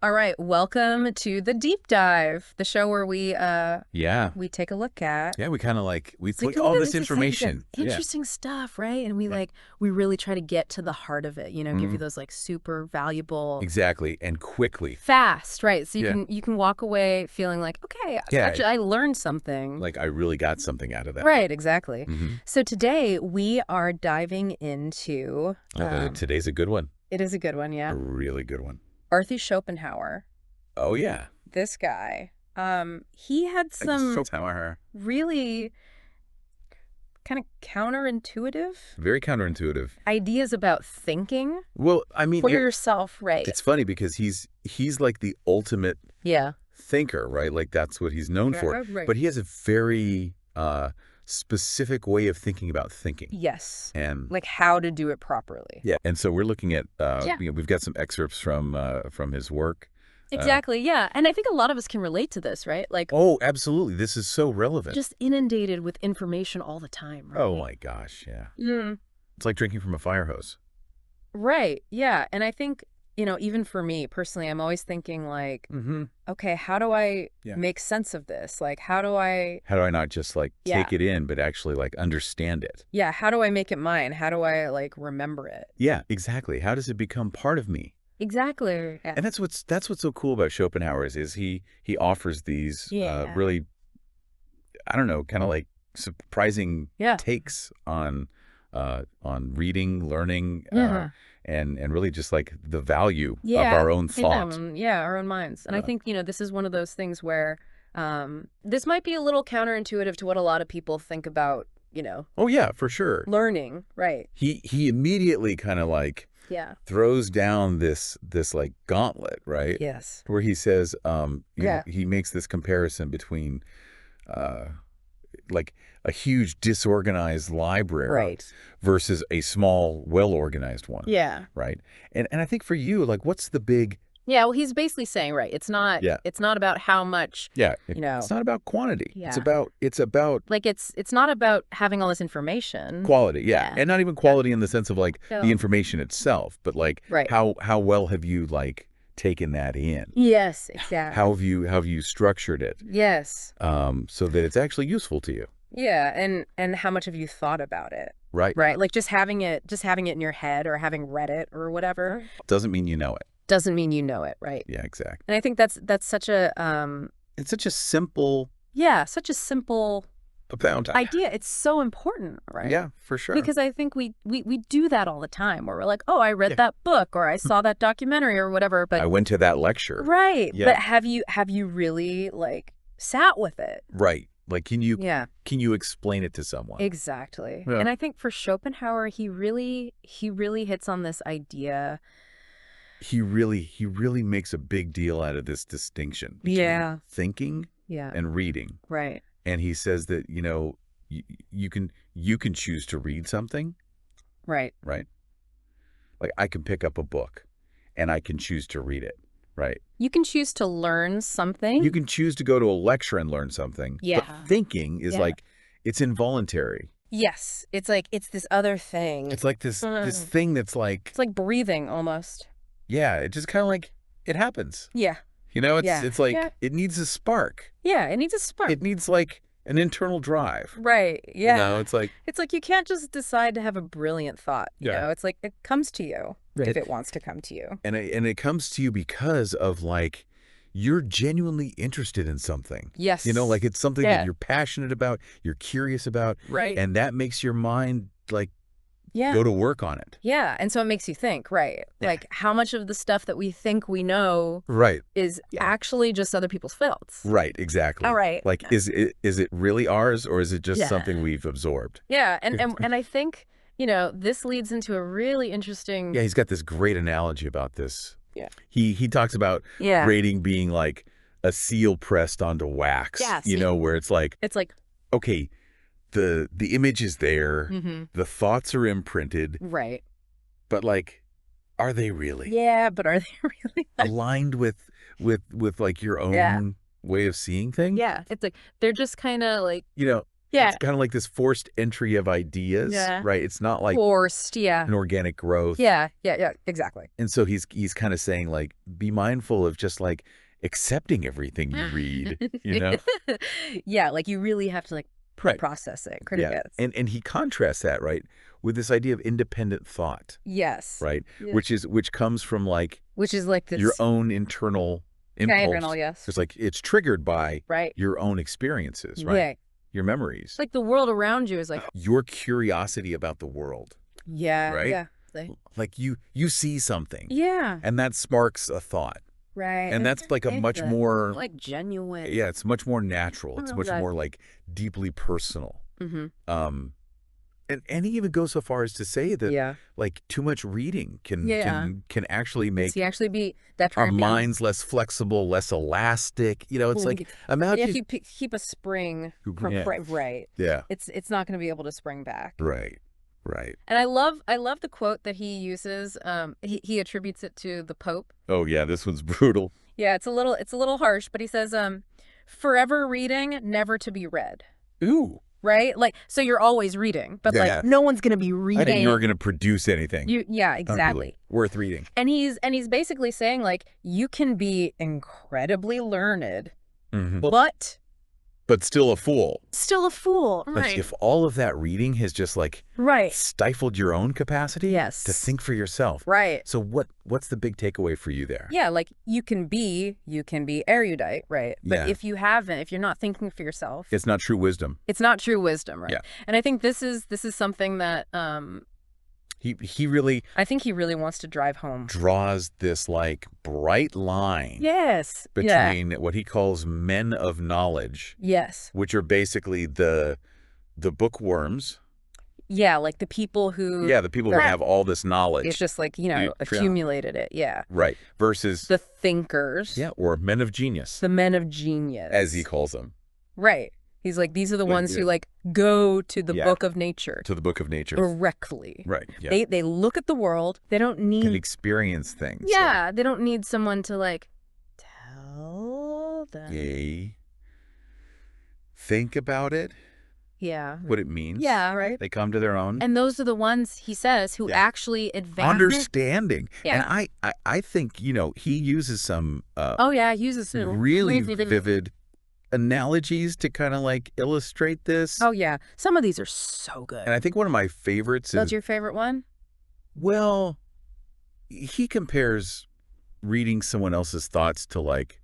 All right, welcome to the deep dive, the show where we take a look at Yeah, we kind of we we take can look all at this this like information. Yeah. interesting stuff, right? And we Yeah. we really try to get to the heart of it, give you Mhm. those like super valuable Exactly. And quickly. fast, right? So you Yeah. can you can walk away feeling like, okay, Yeah. actually I learned something. I really got something out of that. Right, exactly. Hmm. So today we are diving into Today's a good one. it is a good one, A yeah. really good one. Arthur Schopenhauer, Oh, yeah. this guy. He had some Schopenhauer. really kind of counterintuitive Very counterintuitive. ideas about thinking Well, I mean, for yourself, right? it's funny because he's like the ultimate Yeah. thinker, right? Like that's what he's known for. Right. But he has a very specific way of thinking about thinking. Yes. And Like how to do it properly. yeah, and so we're looking at Yeah. we've got some excerpts from his work. Exactly. Yeah. And I think a lot of us can relate to this, right? Like Oh, absolutely. This is so relevant. just inundated with information all the time, right? Oh my gosh, yeah. Mm. It's like drinking from a fire hose. Right. Yeah. And I think, even for me personally, I'm always thinking like, Mm-hmm. okay, how do I Yeah. make sense of this? Like, how do I, How do I not just Yeah. take it in, but actually understand it? yeah, how do I make it mine? How do I remember it? Yeah, exactly. How does it become part of me? Exactly. Yeah. And that's what's so cool about Schopenhauer is he offers these Yeah. really, I don't know, kind of like surprising Yeah. takes on reading, learning, Yeah. and really just like the value Yeah. of our own in thought. Yeah, our own minds. And I Yeah. think, this is one of those things where this might be a little counterintuitive to what a lot of people think about, Oh yeah, for sure. learning. Right. He immediately kind of Yeah. throws down this gauntlet, right? Yes. Where he says, Yeah. he makes this comparison between uh, like a huge disorganized library Right. versus a small, well-organized one, Yeah. right? And I think for you, what's the big Yeah. Well, he's basically saying, right, yeah it's not about how much, yeah you it's not about quantity. Yeah. It's about like it's not about having all this information. quality, yeah. Yeah. And not even quality in the sense of No. the information itself, but Right. how well have you taken that in? Yes, exactly. How have you structured it Yes. so that it's actually useful to you? Yeah, and how much have you thought about it? Right. Right? Like just having it in your head or having read it or whatever Doesn't mean you know it. doesn't mean you know it, right? Yeah, exactly. And I think that's such a It's such a simple such a simple amount. idea. It's so important, right? Yeah, for sure. Because I think we do that all the time where we're like, "Oh, I read that book or I saw that documentary or whatever," but I went to that lecture. right. Yeah. But have you really sat with it? Right. Can Yeah. you explain it to someone? Exactly. Yeah. And I think for Schopenhauer, he really hits on this idea. He really makes a big deal out of this distinction between Yeah. thinking Yeah. and reading. Right. And he says that, you can choose to read something, Right. right? Like I can pick up a book and I can choose to read it, right? You can choose to learn something. You can choose to go to a lecture and learn something. Yeah. But thinking is Yeah. it's involuntary. Yes. It's it's this other thing. It's like this thing that's It's like breathing almost. yeah, it just kind of it happens. Yeah. It's Yeah. it needs a spark. Yeah. It needs a spark. It needs an internal drive. Right. Yeah. It's like It's like you can't just decide to have a brilliant thought. Yeah. It's like it comes to you if Right. it wants to come to you. and it comes to you because of you're genuinely interested in something. Yes. It's something Yeah. that you're passionate about, you're curious about, Right. and that makes your mind Yeah. go to work on it. Yeah. And so it makes you think, right? Yeah. Like how much of the stuff that we think we know Right. is Yeah. actually just other people's faults. Right, exactly. All right. Is it really ours or is it just Yeah. something we've absorbed? Yeah. And I think, this leads into a really interesting. Yeah, he's got this great analogy about this. Yeah. He talks about Yeah. grading being like a seal pressed onto wax. Yes. Where it's It's like, okay, the image is there, mhm. the thoughts are imprinted, Right. but are they really Yeah, but are they really? aligned with your own Yeah. way of seeing things? Yeah. It's like they're just kind of You know, Yeah. It's kind of like this forced entry of ideas, Yeah. right? It's not like Forced, yeah. an organic growth. Yeah, exactly. And so he's kind of saying like, be mindful of just like accepting everything you read, you know? Yeah, like you really have to like Right. process it, critic Yeah. it. And he contrasts that, right, with this idea of independent thought, Yes. right? Yeah. Which comes from like Which is like this your own internal impulse. diagonal, yes. It's like it's triggered by Right. your own experiences, right? Yeah. Your memories. It's like the world around you is like, Your curiosity about the world, yeah, right? yeah. Like you see something, Yeah. and that sparks a thought, Right. and that's like a much more like genuine. yeah, it's much more natural. It's much Right. more like deeply personal. Mm-hmm. And he even goes so far as to say that Yeah. like too much reading can actually make He actually be that our minds less flexible, less elastic. You know, it's like imagine if you keep a spring from Yeah. right. yeah, It's not going to be able to spring back. right, right. And I love the quote that he uses. He attributes it to the Pope. Oh yeah, this one's brutal. Yeah, it's a little harsh, but he says, "Forever reading, never to be read." Ooh, Right? Like, so you're always reading, but Yeah. like no one's gonna be I reading. didn't you were going to produce anything. Yeah, exactly. Worth reading. And he's basically saying like you can be incredibly learned, But still a fool. still a fool. Like if all of that reading has just like Right. stifled your own capacity Yes. to think for yourself. Right. So what's the big takeaway for you there? Yeah, like you can be erudite, right? But Yeah. if you're not thinking for yourself, It's not true wisdom. it's not true wisdom, right? Yeah. And I think this is something that He really I think he really wants to drive home. draws this like bright line Yes. between what he calls men of knowledge, Yes. which are basically the bookworms. Yeah, like the people who Yeah, the people who have all this knowledge. it's just like, Yeah. accumulated it. Yeah. Right. Versus The thinkers. yeah, or men of genius, The men of genius. as he calls them. Right. He's like, these are the Like, ones yeah. who like go to the Yeah. book of nature To the book of nature. directly. Right. Yeah. They look at the world. They don't Can need experience things. Yeah, they don't need someone to like tell them. Yay. Think about it, Yeah. what it means. Yeah, right. They come to their own And those are the ones, he says, who Yeah. actually advance. understanding. Yeah. And I think, he uses some Oh yeah, he uses it. really vivid analogies to kind of like illustrate this. Oh yeah, some of these are so good. And I think one of my favorites That's is, your favorite one? well, he compares reading someone else's thoughts to like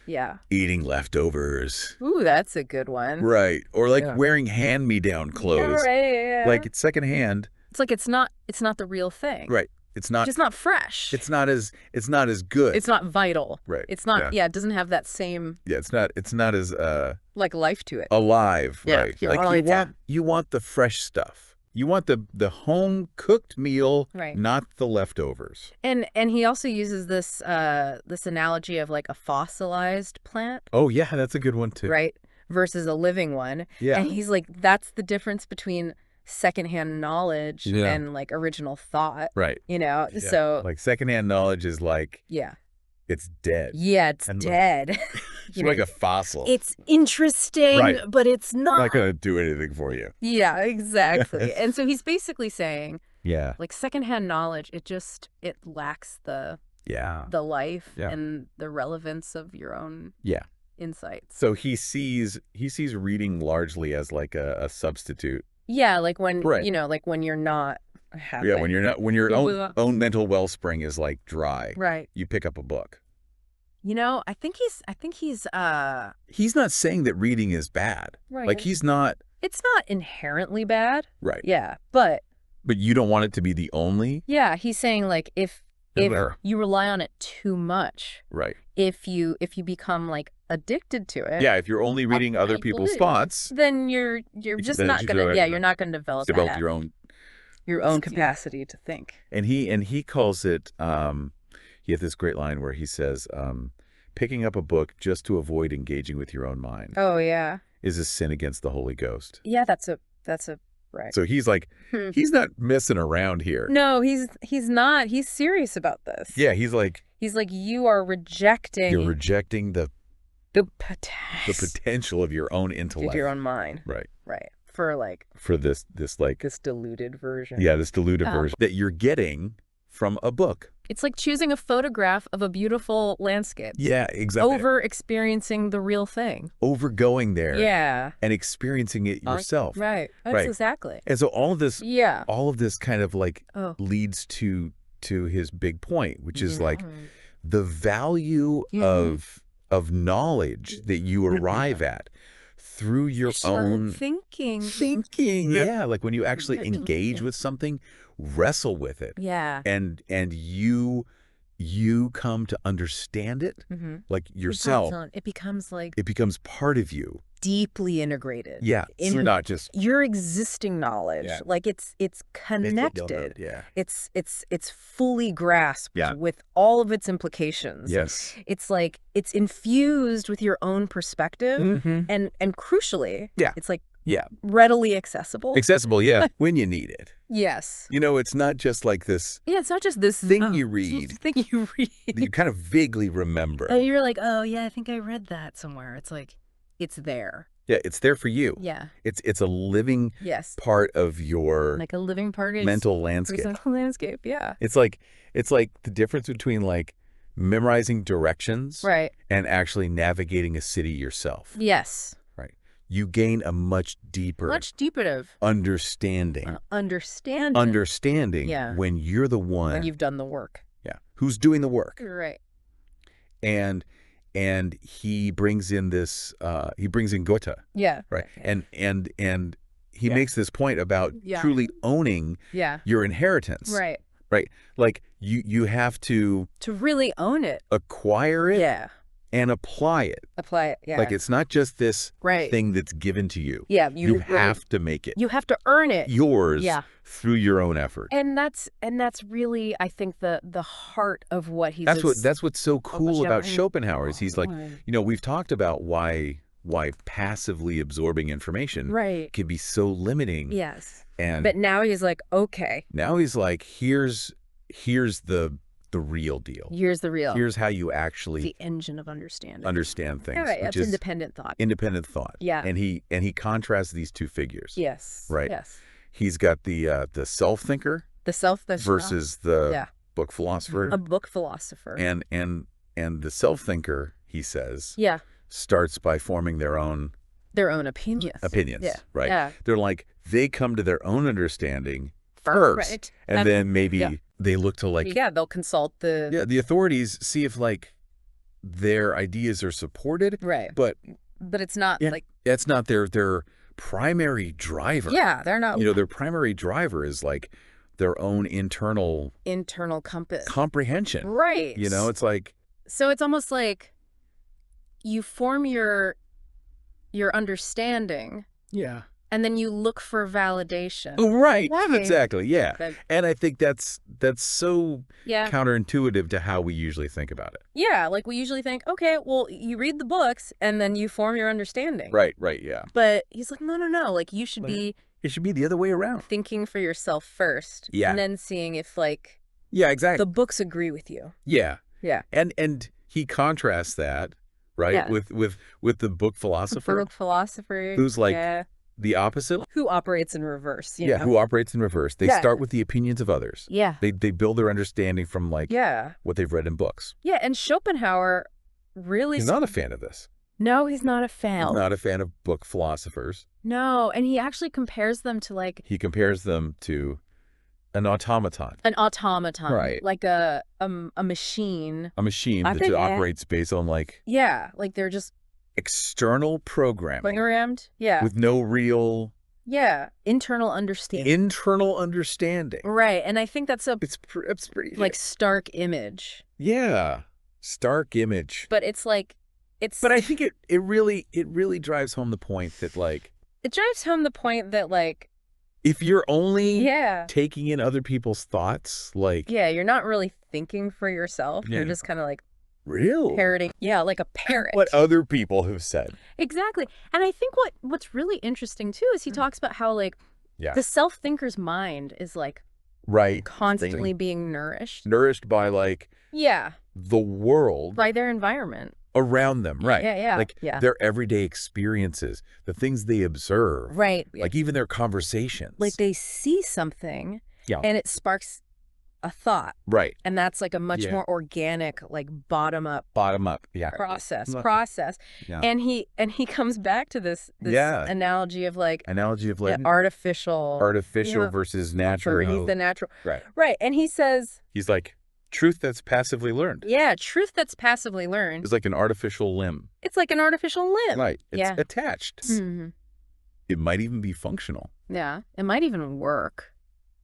Yeah. eating leftovers. Ooh, that's a good one. Right. Or like Yeah. wearing hand-me-down clothes. Yeah, right, yeah. Like it's secondhand. it's like it's not the real thing. Right. It's not It's not fresh. it's not as good. It's not vital. Right. It's not it doesn't have that same Yeah, it's not as like life to it. alive, Yeah, right? yeah, Like well, you want the fresh stuff. You want the home cooked meal, Right. not the leftovers. And he also uses this this analogy of like a fossilized plant, Oh yeah, that's a good one too. right, versus a living one. Yeah. And he's like, that's the difference between secondhand knowledge Yeah. and like original thought. Right. Yeah. Yeah. Like secondhand knowledge is like Yeah. it's dead. Yeah, it's And dead. It's like a fossil. It's interesting, Right. but it's not not. gonna do anything for you. Yeah, exactly. And so he's basically saying, Yeah. like, secondhand knowledge, it lacks the Yeah. life Yeah. and the relevance of your own Yeah. insights. So he sees reading largely as like a substitute. Yeah, like when Right. like when you're not having. Yeah, when your Yeah. own mental wellspring is like dry. Right. You pick up a book. I think he's He's not saying that reading is bad. right. Like he's not It's not inherently bad. right. Yeah, but But you don't want it to be the only. yeah, he's saying like if There. you rely on it too much, Right. if you become like addicted to it, Yeah, if you're only reading other people's believe. thoughts, then you're just then not you gonna go- you're not gonna develop develop your own. capacity to think. And he calls it. He has this great line where he says, "Picking up a book just to avoid engaging with your own mind Oh yeah, is a sin against the Holy Ghost." yeah. That's a right. So he's like, he's not messing around here. No, he's not. He's serious about this. Yeah, he's like, He's like, you are rejecting. you're rejecting The the potential of your own Did intellect. your own mind. Right. Right. For like For this like, this diluted version. yeah, this diluted version that you're getting from a book. It's like choosing a photograph of a beautiful landscape. Yeah, exactly. Over experiencing the real thing. Over going there. Yeah. And experiencing it yourself. Right. That's Right. exactly. And so all of this, Yeah. all of this kind of like Oh. leads to his big point, which is like Mhm. the value of knowledge that you arrive at through your own thinking. Yeah, like when you actually engage with something, wrestle with it, Yeah. and you come to understand it, like yourself. It becomes like It becomes part of you. deeply integrated. Yeah, so you're not just your existing knowledge. Yeah. Like it's connected. Yeah. It's fully grasped Yeah. with all of its implications. Yes. It's like it's infused with your own perspective and crucially, Yeah. it's like Yeah. readily accessible. Accessible, yeah, when you need it. Yes. You know, it's not just like this Yeah, it's not just this thing you read thing you read. that you kind of vaguely remember. And you're like, oh yeah, I think I read that somewhere. It's like, it's there. Yeah, it's there for you. Yeah. It's a living Yes. part of your Like a living part of mental landscape. mental landscape. Yeah. It's like the difference between like memorizing directions Right. and actually navigating a city yourself. Yes. Right. You gain a much deeper understanding. Understanding Yeah. when you're the one When you've done the work. yeah, who's doing the work. Right. And he brings in this he brings in Goethe. Yeah. Right. And he makes this point about truly owning Yeah. your inheritance. Right. Right. Like you have to really own it. acquire it Yeah. and apply it. Apply it. Yeah. Like it's not just this Right. thing that's given to you. Yeah. You have to make it You have to earn it. yours Yeah. through your own effort. And that's really, I think, the heart of what he's. That's what's so cool about Schopenhauer is he's like, Right. you know, we've talked about why passively absorbing information Right. can be so limiting. Yes. And But now he's like, okay. now he's like, here's the real deal. Here's the real. Here's how you actually the engine of understanding. understand things. Yeah, right. Which That's is independent thought. independent thought. Yeah. And he contrasts these two figures. Yes. Right. Yes. He's got the self-thinker The self that's versus the yeah. book philosopher. A book philosopher. And the self-thinker, he says, yeah. starts by forming their own opinions. opinions, right? Yeah. They're like, they come to their own understanding first, Right. and then maybe they look to like, yeah, they'll consult the authorities, see if like their ideas are supported, right. but it's not like that's not their primary driver. yeah, they're not. You know, their primary driver is like their own internal compass comprehension, right? You know, it's like so it's almost like you form your understanding, yeah. and then you look for validation. Oh, right. Right. Exactly. Yeah. But- and I think that's so Yeah. counterintuitive to how we usually think about it. Yeah, like we usually think, okay, well, you read the books and then you form your understanding. Right. Right. Yeah. But he's like, no. Like you should be It should be the other way around. thinking for yourself first. Yeah. And then seeing if like Yeah. Exactly. the books agree with you. Yeah. Yeah. And he contrasts that, right, Yeah. with the book philosopher, Book philosopher. who's like yeah. the opposite. Who operates in reverse. You Yeah. know? Who operates in reverse. They Yeah. start with the opinions of others. Yeah. They build their understanding from like Yeah. what they've read in books. Yeah. And Schopenhauer really. He's not a fan of this. No, he's not a fan. He's not a fan of book philosophers. No. And he actually compares them to like He compares them to an automaton. an automaton. Right. Like a machine. A machine I that think, operates based on like Yeah. Like they're just external programming programmed. Yeah. with no real Yeah. Internal understanding. internal understanding. Right. And I think that's a It's pretty like stark image. yeah, stark image. But it's like But I think it really drives home the point that like it drives home the point that like if you're only yeah. taking in other people's thoughts, like Yeah, you're not really thinking for yourself. Yeah. You're just kind of like real parroting. Yeah, like a parrot. what other people have said. Exactly. And I think what's really interesting too is he talks about how like Yeah. the self-thinker's mind is like Right. constantly being nourished. Nourished by like Yeah, the world by their environment. around them, right. Yeah. Like their everyday experiences, the things they observe. Right. Like even their conversations. Like they see something Yeah. and it sparks a thought. Right. And that's like a much more organic, like bottom up process. Yeah. And he comes back to this analogy of like artificial versus natural. He's the natural. Right. And he says, he's like, truth that's passively learned. Yeah, truth that's passively learned. It's like an artificial limb. It's like an artificial limb. Right. It's attached. Mm-hmm. It might even be functional. Yeah. It might even work.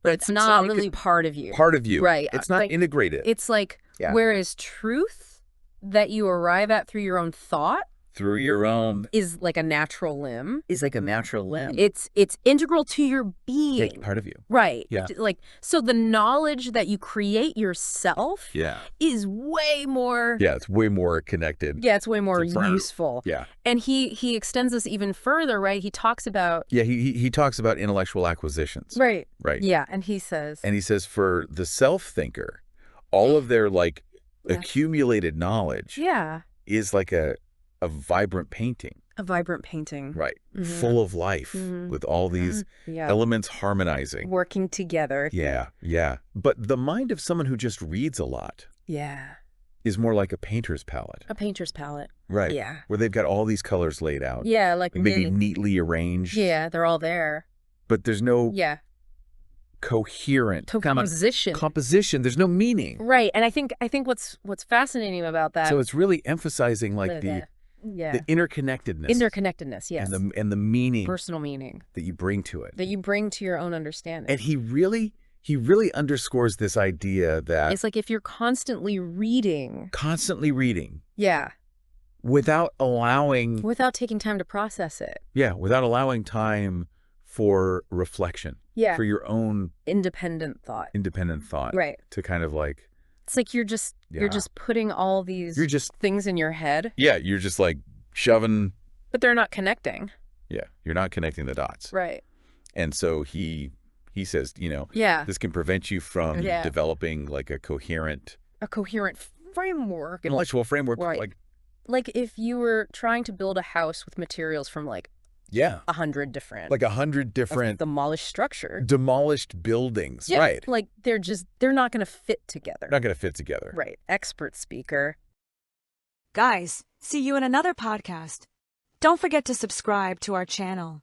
But it's not really part of you. Part of you. Right. It's not integrated. It's like, whereas truth that you arrive at through your own thought through your own is like a natural limb. It's integral to your being. Yeah, part of you. Right. Yeah. Like, so the knowledge that you create yourself is way more. Yeah, it's way more connected. Yeah, it's way more useful. Yeah. And he extends this even further, right? He talks about. Yeah, he talks about intellectual acquisitions. Right. Right. Yeah, and he says. And he says for the self-thinker, all of their like accumulated knowledge is like a vibrant painting. A vibrant painting. Right. Full of life with all these elements harmonizing. Working together. Yeah, yeah. But the mind of someone who just reads a lot is more like a painter's palette. A painter's palette. Right. Yeah. Where they've got all these colors laid out. Yeah, like maybe neatly arranged. Yeah, they're all there. But there's no coherent composition. There's no meaning. Right. And I think what's fascinating about that. So it's really emphasizing like the interconnectedness. Interconnectedness, yes. And the meaning. Personal meaning. That you bring to it. That you bring to your own understanding. And he really underscores this idea that it's like if you're constantly reading. Yeah. Without taking time to process it. Yeah, without allowing time for reflection. Yeah. For your own independent thought. Right. To kind of like it's like you're just putting all these things in your head. Yeah, you're just like shoving. But they're not connecting. Yeah, you're not connecting the dots. Right. And so he says, this can prevent you from developing like a coherent framework. Intellectual framework. Right. Like if you were trying to build a house with materials from like 100 different. Like 100 different. Demolished buildings. Yeah, right. Like they're not going to fit together. Right. Expert speaker. Guys, see you in another podcast. Don't forget to subscribe to our channel.